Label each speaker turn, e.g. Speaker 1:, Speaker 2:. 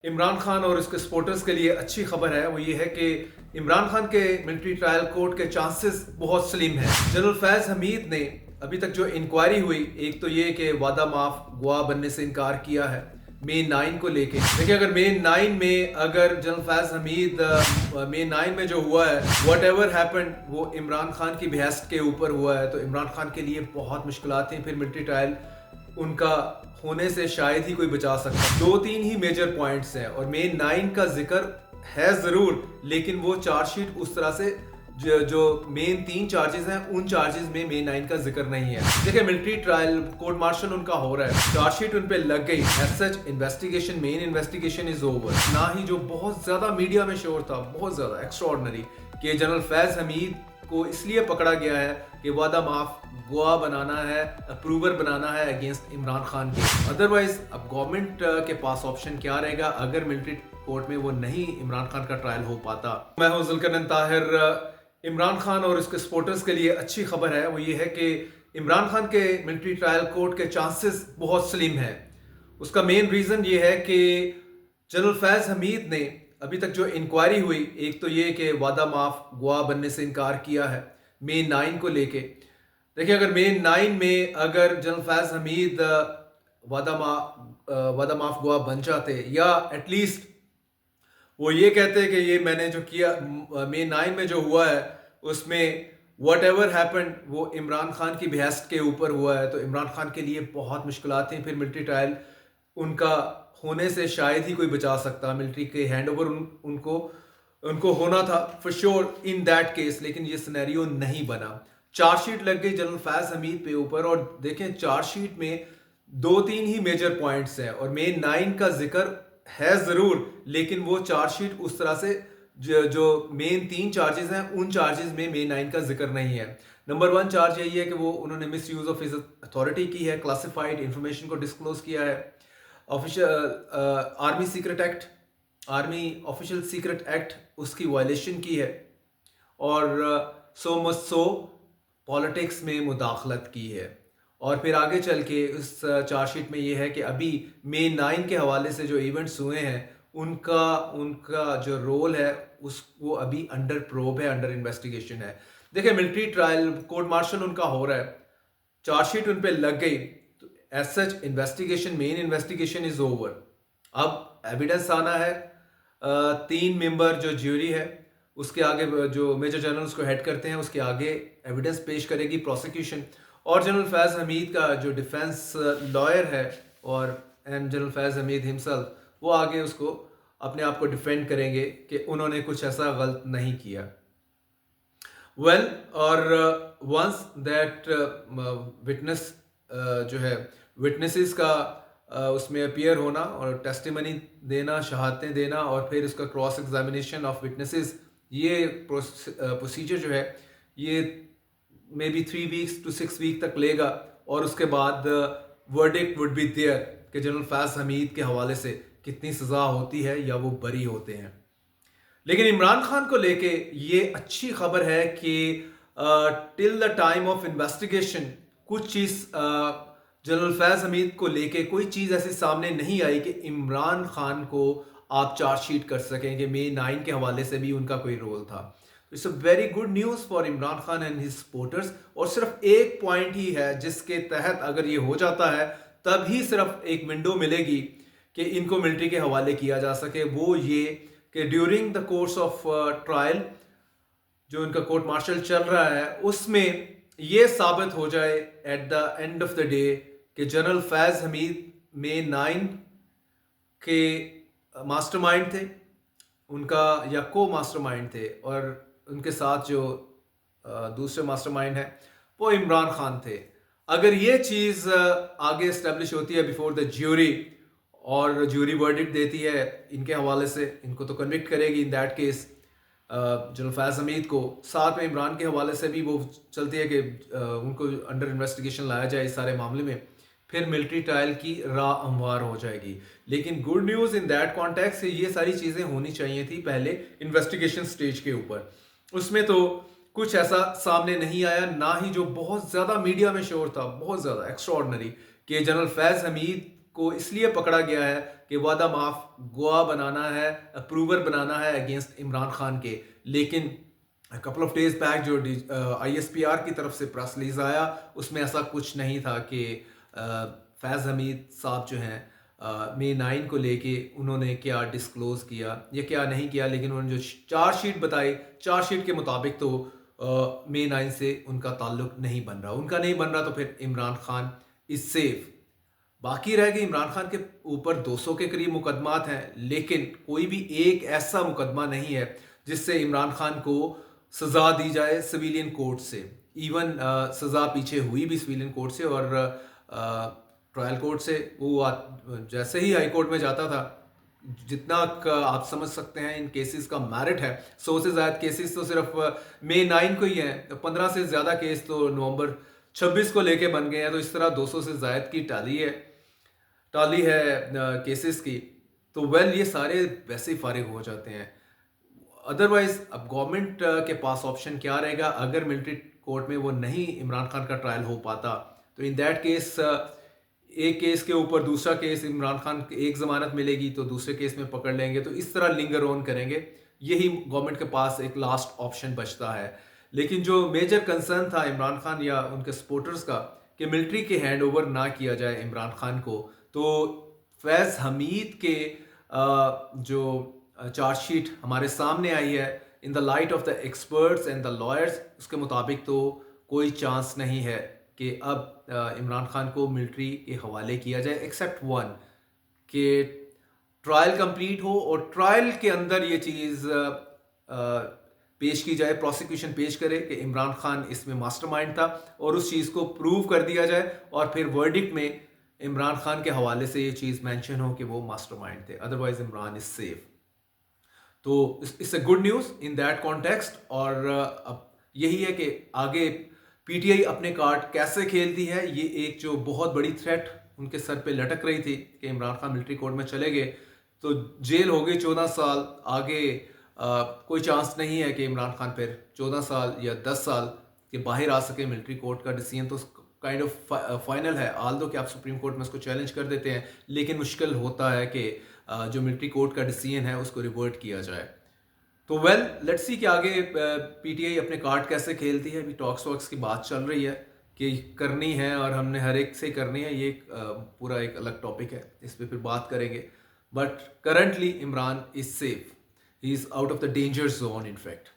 Speaker 1: इमरान खान और उसके सपोर्टर्स के लिए अच्छी खबर है। वो ये है कि इमरान खान के मिलिट्री ट्रायल कोर्ट के चांसेस बहुत स्लिम हैं। जनरल फैज हमीद ने अभी तक जो इंक्वायरी हुई, एक तो ये कि वादा माफ गवाह बनने से इनकार किया है मे 9 को लेके। देखिए, अगर मे 9 में अगर जनरल फैज हमीद मे 9 में जो हुआ है, वट एवर हैपेंड, वो इमरान खान की behest के ऊपर हुआ है, तो इमरान खान के लिए बहुत मुश्किलात हैं। फिर मिलिट्री ट्रायल उनका होने से शायद ही कोई बचा सकता। दो तीन ही मेजर पॉइंट्स हैं और मे 9 का जिक्र है जरूर, लेकिन वो चार्जशीट उस तरह से जो मेन 3 चार्जेस हैं, उन चार्जेस में मे 9 का जिक्र नहीं है। देखिए, मिलिट्री ट्रायल कोर्ट मार्शल उनका हो रहा है, चार्जशीट उन पे लग गई। As such investigation, main investigation is over. ना ही जो बहुत ज्यादा मीडिया में शोर था, बहुत ज्यादा एक्स्ट्राऑर्डिनरी, कि जनरल फैज हमीद को इसलिए पकड़ा गया है कि वादा माफ गवाह बनाना है, अप्रूवर बनाना है अगेंस्ट इमरान खान के। अदरवाइज अब गवर्नमेंट के पास ऑप्शन क्या रहेगा अगर मिलिट्री कोर्ट में वो नहीं इमरान खान का ट्रायल हो पाता। मैं हूं जुल्करनैन ताहिर। इमरान खान और उसके सपोर्टर्स के लिए अच्छी खबर है। वो ये है कि इमरान खान के मिलिट्री ट्रायल कोर्ट के चांसेस बहुत स्लिम हैं। उसका मेन रीजन ये है कि जनरल फैज हमीद ने अभी तक जो इंक्वायरी हुई, एक तो ये कि वादा माफ गवाह बनने से इनकार किया है मे 9 को लेके। देखिए, अगर मे 9 में अगर जनरल फैज हमीद वादा माफ गवाह बन जाते, या एटलीस्ट वो ये कहते कि ये मैंने जो किया मे 9 में जो हुआ है उसमें वट एवर हैपेंड, वो इमरान खान की behest के ऊपर हुआ है, तो इमरान खान के लिए बहुत मुश्किलात हैं। फिर मिलिट्री ट्रायल उनका होने से शायद ही कोई बचा सकता। मिलिट्री के हैंड ओवर उनको होना था for sure in that case, लेकिन ये सिनेरियो नहीं बना। चार्जशीट लग गई जनरल फैज हमीद पे ऊपर, और देखें चार्जशीट में दो तीन ही मेजर पॉइंट्स हैं और मे 9 का जिक्र है जरूर, लेकिन वो चार्जशीट उस तरह से जो मेन 3 चार्जेस हैं, उन चार्जेस में मे 9 का जिक्र नहीं है। नंबर 1 चार्ज यही है कि वो उन्होंने मिस यूज ऑफ अथॉरिटी की है, क्लासिफाइड इंफॉर्मेशन को डिस्क्लोज किया है। Official army secret act, army official secret act, उसकी वायलेशन की है, और सो मच सो पॉलिटिक्स में मुदाखलत की है। और फिर आगे चल के उस चार्जशीट में ये है कि अभी मे 9 के हवाले से जो इवेंट्स हुए हैं, उनका जो रोल है वो अभी अंडर प्रोब है, अंडर इन्वेस्टिगेशन है। देखिए, मिलिट्री ट्रायल कोर्ट मार्शल उनका हो रहा है, चार्जशीट उन पे लग गई, तो as such investigation, main investigation is over. अब एविडेंस आना है। 3 मेंबर जो ज्यूरी है, उसके आगे जो मेजर जनरल उसको हेड करते हैं, उसके आगे एविडेंस पेश करेगी प्रोसिक्यूशन, और जनरल फैज हमीद का जो डिफेंस लॉयर है और जनरल फैज हमीद हिमसेल्फ, वो आगे उसको अपने आप को डिफेंड करेंगे कि उन्होंने कुछ ऐसा गलत नहीं किया। वेल, और वंस दैट विटनेस जो है, विटनेसेस का उसमें अपियर होना और टेस्टिमनी देना, शहादतें देना, और फिर इसका क्रॉस एग्जामिनेशन ऑफ विटनेसेस, ये प्रोसीजर जो है ये may be 3 weeks to 6 week तक लेगा, और उसके बाद वर्डिक्ट वुड बी देयर कि जनरल फैज हमीद के हवाले से कितनी सज़ा होती है या वो बरी होते हैं। लेकिन इमरान खान को लेके ये अच्छी खबर है कि till the time of investigation कुछ चीज़ जनरल फैज हमीद को लेके कोई चीज़ ऐसी सामने नहीं आई कि इमरान खान को आप चार्जशीट कर सकें कि मे 9 के हवाले से भी उनका कोई रोल था। It's a very good news for Imran Khan and his supporters. और सिर्फ एक पॉइंट ही है जिसके तहत अगर ये हो जाता है, तभी सिर्फ एक विंडो मिलेगी कि इनको मिलिट्री के हवाले किया जा सके। वो ये कि during the course of trial, जो इनका कोर्ट मार्शल चल रहा है, उसमें ये साबित हो जाए at the end of the day कि जनरल फैज हमीद मे 9 के मास्टरमाइंड थे, उनका या को मास्टरमाइंड थे, और उनके साथ जो दूसरे मास्टरमाइंड है वो इमरान खान थे। अगर ये चीज़ आगे इस्टेब्लिश होती है बिफोर द ज्यूरी, और ज्यूरी वर्डिक्ट देती है इनके हवाले से, इनको तो कन्विक्ट करेगी in that case general Faiz Hamid को, साथ में इमरान के हवाले से भी वो चलती है कि उनको अंडर इन्वेस्टिगेशन लाया जाए इस सारे मामले में, फिर मिलिट्री ट्रायल की राह हमवार हो जाएगी। लेकिन good news in that context, ये सारी चीज़ें होनी चाहिए थी पहले इन्वेस्टिगेशन स्टेज के ऊपर। उसमें तो कुछ ऐसा सामने नहीं आया, ना ही जो बहुत ज़्यादा मीडिया में शोर था, बहुत ज़्यादा एक्स्ट्राऑर्डिनरी, कि जनरल फैज हमीद को इसलिए पकड़ा गया है कि वादा माफ गवाह बनाना है, अप्रूवर बनाना है अगेंस्ट इमरान खान के। लेकिन कपल ऑफ डेज बैक जो ISPR की तरफ से प्रेस रिलीज आया, उसमें ऐसा कुछ नहीं था कि फैज़ हमीद साहब जो हैं May 9 को लेके उन्होंने क्या डिस्क्लोज़ किया या क्या नहीं किया। लेकिन उन्होंने जो चार्जशीट बताई, चार्जशीट के मुताबिक तो May 9 से उनका ताल्लुक नहीं बन रहा। उनका नहीं बन रहा तो फिर इमरान खान इज सेफ। बाकी रह गए इमरान खान के ऊपर 200 के करीब मुकदमात हैं, लेकिन कोई भी एक ऐसा मुकदमा नहीं है जिससे इमरान खान को सज़ा दी जाए सिविलियन कोर्ट से। इवन सज़ा पीछे हुई भी सिविलियन कोर्ट से और ट्रायल कोर्ट से। जैसे ही हाई कोर्ट में जाता था, जितना आप समझ सकते हैं इन केसेस का मेरिट है, 100 से ज़्यादा केसेस तो सिर्फ May 9 को ही हैं। 15 से ज़्यादा केस तो नवंबर 26 को लेके बन गए हैं। तो इस तरह 200 से ज़्यादा की टाली है केसेस की। तो वेल ये सारे वैसे ही फारिग हो जाते हैं। अदरवाइज अब गवर्नमेंट के पास ऑप्शन क्या रहेगा अगर मिलिट्री कोर्ट में वो नहीं इमरान खान का ट्रायल हो पाता? तो इन दैट केस एक केस के ऊपर दूसरा केस, इमरान खान एक जमानत मिलेगी तो दूसरे केस में पकड़ लेंगे, तो इस तरह लिंगर ऑन करेंगे। यही गवर्नमेंट के पास एक लास्ट ऑप्शन बचता है। लेकिन जो मेजर कंसर्न था इमरान खान या उनके सपोर्टर्स का कि मिलिट्री के हैंड ओवर ना किया जाए इमरान खान को, तो फैज़ हमीद के जो चार्जशीट हमारे सामने आई है in the light of the experts and the lawyers, उसके मुताबिक तो कोई चांस नहीं है कि अब इमरान खान को मिलिट्री के हवाले किया जाए, एक्सेप्ट वन कि ट्रायल कंप्लीट हो और ट्रायल के अंदर ये चीज़ पेश की जाए, प्रोसिक्यूशन पेश करे कि इमरान खान इसमें मास्टरमाइंड था और उस चीज़ को प्रूव कर दिया जाए और फिर वर्डिक्ट में इमरान खान के हवाले से ये चीज़ मेंशन हो कि वो मास्टरमाइंड थे। Otherwise Imran is safe. तो it's a good news in that context. और अब यही है कि आगे PTI अपने कार्ड कैसे खेलती है। ये एक जो बहुत बड़ी थ्रेट उनके सर पे लटक रही थी कि इमरान खान मिलिट्री कोर्ट में चले गए तो जेल हो गई 14 साल। आगे कोई चांस नहीं है कि इमरान खान फिर 14 साल या 10 साल के बाहर आ सके। मिलिट्री कोर्ट का डिसीजन तो काइंड ऑफ फाइनल है, आल दो कि आप सुप्रीम कोर्ट में उसको चैलेंज कर देते हैं, लेकिन मुश्किल होता है कि जो मिलिट्री कोर्ट का डिसीजन है उसको रिवर्ट किया जाए। तो वेल लेट्स सी कि आगे PTI अपने कार्ड कैसे खेलती है। अभी टॉक्स की बात चल रही है कि करनी है और हमने हर एक से करनी है। ये पूरा एक अलग टॉपिक है, इस पर फिर बात करेंगे। But currently Imran is safe, he is out of the danger zone in fact.